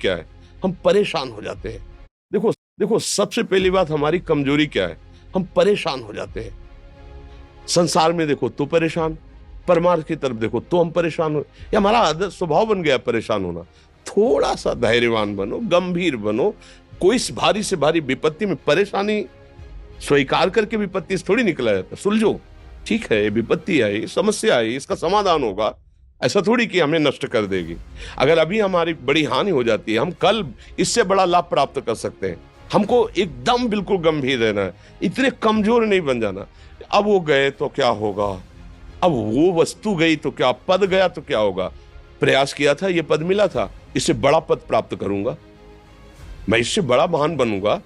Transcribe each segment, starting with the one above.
क्या है? हम परेशान हो जाते हैं। देखो देखो, सबसे पहली बात हमारी कमजोरी क्या है? हम परेशान हो जाते हैं। संसार में देखो तो परेशान, परमार्थ की तरफ देखो तो हम परेशान हो, ये हमारा आदत स्वभाव बन गया परेशान होना। थोड़ा सा धैर्यवान बनो, गंभीर बनो। कोई भारी से भारी विपत्ति में परेशानी स्वीकार करके विपत्ति से थोड़ी निकला जाता। सुलझो, ठीक है, विपत्ति आई, समस्या आई, इसका समाधान होगा। ऐसा थोड़ी कि हमें नष्ट कर देगी। अगर अभी हमारी बड़ी हानि हो जाती है, हम कल इससे बड़ा लाभ प्राप्त कर सकते हैं। हमको एकदम बिल्कुल गंभीर रहना है, इतने कमजोर नहीं बन जाना। अब वो गए तो क्या होगा, अब वो वस्तु गई तो क्या, पद गया तो क्या होगा। प्रयास किया था, ये पद मिला था, इससे बड़ा पद प्राप्त करूंगा, मैं इससे बड़ा महान बनूंगा।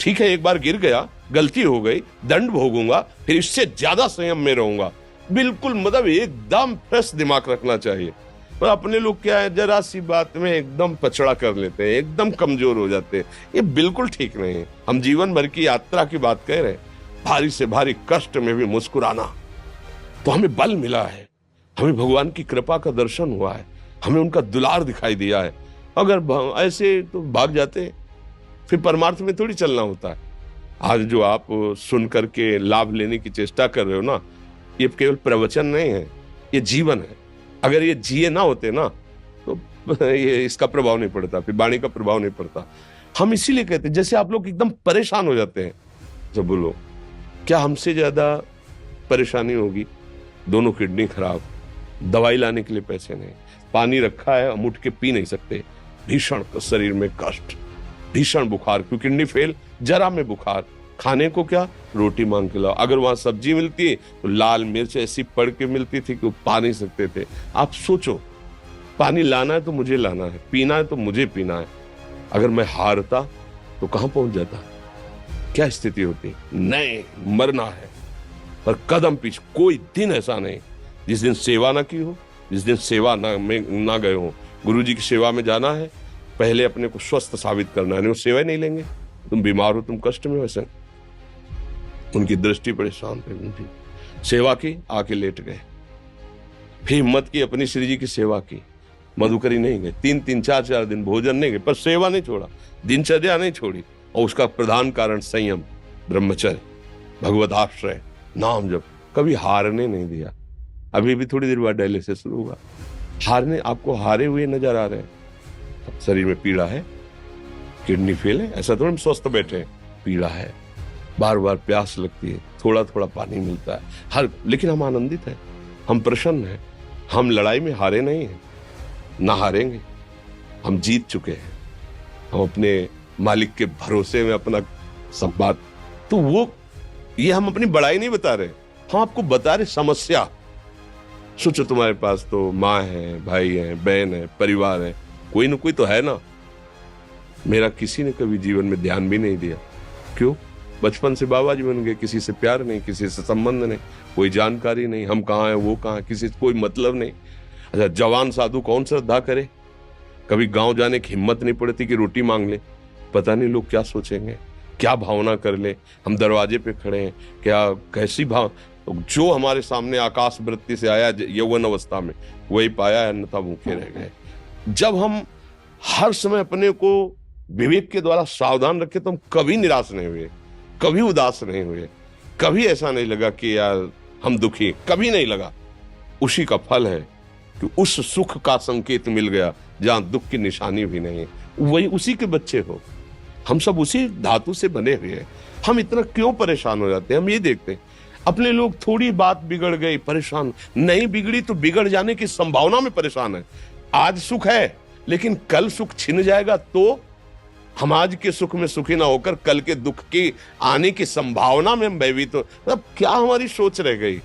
ठीक है, एक बार गिर गया, गलती हो गई, दंड भोगूंगा, फिर इससे ज्यादा संयम में रहूंगा। बिल्कुल मतलब एकदम फ्रेश दिमाग रखना चाहिए। पर अपने लोग क्या है, जरा सी बात में एकदम पछड़ा कर लेते हैं, एकदम कमजोर हो जाते हैं। ये बिल्कुल ठीक नहीं है। हम जीवन भर की यात्रा की बात कह रहे हैं, भारी से भारी कष्ट में भी मुस्कुराना, तो हमें बल मिला है, हमें भगवान की कृपा का दर्शन हुआ है, हमें उनका दुलार दिखाई दिया है। अगर ऐसे तो भाग जाते, फिर परमार्थ में थोड़ी चलना होता है। आज जो आप सुन करके लाभ लेने की चेष्टा कर रहे हो ना, ये केवल प्रवचन नहीं है, ये जीवन है। अगर ये जिए ना होते ना, तो ये इसका प्रभाव नहीं पड़ता, फिर वाणी का प्रभाव नहीं पड़ता। हम इसीलिए कहते हैं, जैसे आप लोग एकदम परेशान हो जाते हैं जब बोलो, क्या हमसे ज्यादा परेशानी होगी? दोनों किडनी खराब, दवाई लाने के लिए पैसे नहीं, पानी रखा है हम उठ के पी नहीं सकते, भीषण शरीर में कष्ट, भीषण बुखार, क्योंकि किडनी फेल, जरा में बुखार, खाने को क्या, रोटी मांग के लाओ। अगर वहां सब्जी मिलती है तो लाल मिर्च ऐसी पड़ के मिलती थी कि वो पा नहीं सकते थे। आप सोचो, पानी लाना है तो मुझे लाना है, पीना है तो मुझे पीना है। अगर मैं हारता तो कहां पहुंच जाता, क्या स्थिति होती? नहीं, मरना है, पर कदम पीछे। कोई दिन ऐसा नहीं जिस दिन सेवा ना की हो, जिस दिन सेवा ना गए हो। गुरु जी की सेवा में जाना है, पहले अपने को स्वस्थ साबित करना है, नहीं वो सेवा नहीं लेंगे। तुम बीमार हो, तुम कष्ट में हो, ऐसे उनकी दृष्टि परेशान थे, उनकी सेवा की, आके लेट गए। फिर हिम्मत की, अपनी श्री जी की सेवा की, मधुकरी नहीं गए, 3-3 4-4 दिन भोजन नहीं गए, पर सेवा नहीं छोड़ा, दिनचर्या नहीं छोड़ी। और उसका प्रधान कारण संयम, ब्रह्मचर्य, भगवत आश्रय, नाम जप, कभी हारने नहीं दिया। अभी भी थोड़ी देर बाद डायलिसिस शुरू होगा, हारने, आपको हारे हुए नजर आ रहे हैं। शरीर में पीड़ा है, किडनी फेल है, ऐसा थोड़ा हम स्वस्थ बैठे हैं, पीड़ा है, बार बार प्यास लगती है, थोड़ा थोड़ा पानी मिलता है, लेकिन हम आनंदित हैं, हम प्रसन्न हैं। हम लड़ाई में हारे नहीं हैं, ना हारेंगे, हम जीत चुके हैं। हम अपने मालिक के भरोसे में अपना संवाद, तो वो ये हम अपनी बड़ाई नहीं बता रहे, हम आपको बता रहे समस्या। सोचो, तुम्हारे पास तो माँ है, भाई है, बहन है, परिवार है, कोई ना कोई तो है ना। मेरा किसी ने कभी जीवन में ध्यान भी नहीं दिया। क्यों? बचपन से बाबा जी बन गए, किसी से प्यार नहीं, किसी से संबंध नहीं, कोई जानकारी नहीं, हम कहाँ हैं, वो कहाँ है, किसी से कोई मतलब नहीं। अच्छा, जवान साधु कौन श्रद्धा करे? कभी गांव जाने की हिम्मत नहीं पड़ती कि रोटी मांग ले, पता नहीं लोग क्या सोचेंगे, क्या भावना कर ले। हम दरवाजे पे खड़े हैं, क्या कैसी भाव, जो हमारे सामने आकाश वृत्ति से आया यौवन अवस्था में, वही पाया, अन्यथा भूखे रह गए। जब हम हर समय अपने को विवेक के द्वारा सावधान रखे, तो हम कभी निराश नहीं हुए, कभी उदास नहीं हुए, कभी ऐसा नहीं लगा कि यार हम दुखी, कभी नहीं लगा। उसी का फल है कि उस सुख का संकेत मिल गया जहां दुख की निशानी भी नहीं है। वही उसी के बच्चे हो, हम सब उसी धातु से बने हुए हैं। हम इतना क्यों परेशान हो जाते हैं? हम ये देखते हैं, अपने लोग थोड़ी बात बिगड़ गई परेशान, नहीं बिगड़ी तो बिगड़ जाने की संभावना में परेशान है। आज सुख है, लेकिन कल सुख छिन जाएगा तो हम आज के सुख में सुखी ना होकर कल के दुख की आने की संभावना में हम भयभीत हो। मतलब क्या हमारी सोच रह गई?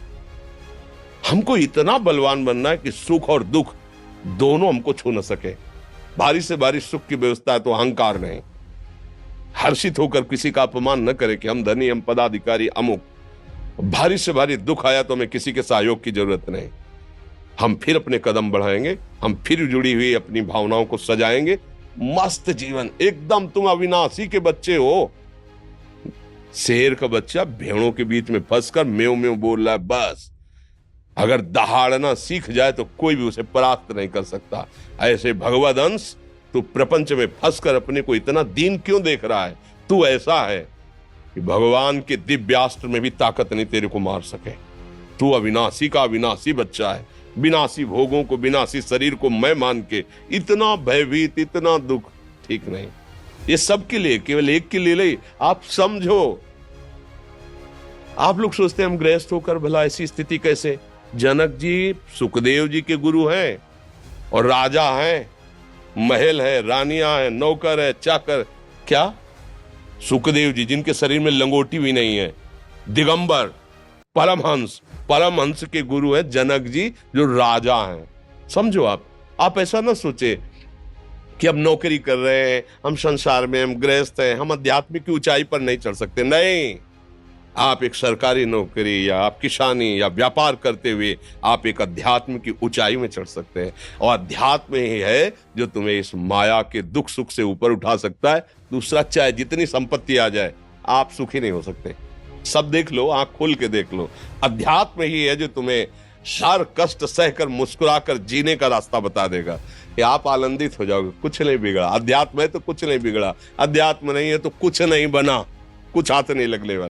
हमको इतना बलवान बनना है कि सुख और दुख दोनों हमको छू न सके। भारी से भारी सुख की व्यवस्था है तो अहंकार नहीं, हर्षित होकर किसी का अपमान न करे कि हम धनी, हम पदाधिकारी, अमुक। भारी से भारी दुख आया तो हमें किसी के सहयोग की जरूरत नहीं, हम फिर अपने कदम बढ़ाएंगे, हम फिर जुड़ी हुई अपनी भावनाओं को सजाएंगे। मस्त जीवन एकदम। तुम अविनाशी के बच्चे हो। शेर का बच्चा भेड़ों के बीच में फंसकर म्यों म्यों बोल रहा है, बस अगर दहाड़ना सीख जाए तो कोई भी उसे परास्त नहीं कर सकता। ऐसे भगवद अंश तू प्रपंच में फंसकर अपने को इतना दीन क्यों देख रहा है? तू ऐसा है कि भगवान के दिव्यास्त्र में भी ताकत नहीं तेरे को मार सके। तू अविनाशी का अविनाशी बच्चा है। विनाशी भोगों को, विनाशी शरीर को मैं मान के इतना भयभीत, इतना दुख ठीक नहीं। ये सबके लिए, केवल एक के लिए नहीं। आप समझो, आप लोग सोचते हैं हम गृहस्थ होकर भला ऐसी स्थिति कैसे? जनक जी सुखदेव जी के गुरु हैं और राजा हैं, महल है, रानियां हैं, नौकर है, चाकर। क्या सुखदेव जी जिनके शरीर में लंगोटी भी नहीं है, दिगंबर, परमहंस, परमहंस के गुरु हैं जनक जी जो राजा हैं। समझो आप ऐसा ना सोचे कि हम नौकरी कर रहे हैं, हम संसार में, हम गृहस्थ हैं, हम अध्यात्म की ऊंचाई पर नहीं चढ़ सकते। नहीं, आप एक सरकारी नौकरी या आप किसानी या व्यापार करते हुए आप एक अध्यात्म की ऊंचाई में चढ़ सकते हैं। और अध्यात्म ही है जो तुम्हें इस माया के दुख सुख से ऊपर उठा सकता है। दूसरा, चाहे जितनी संपत्ति आ जाए, आप सुखी नहीं हो सकते। सब देख लो, आंख खोल के देख लो। अध्यात्म ही है जो तुम्हें हर कष्ट सहकर मुस्कुराकर जीने का रास्ता बता देगा कि आप आनंदित हो जाओगे। कुछ नहीं बिगड़ा। अध्यात्म है तो कुछ नहीं बिगड़ा, अध्यात्म नहीं है तो कुछ नहीं बना, कुछ हाथ नहीं लगने वाला।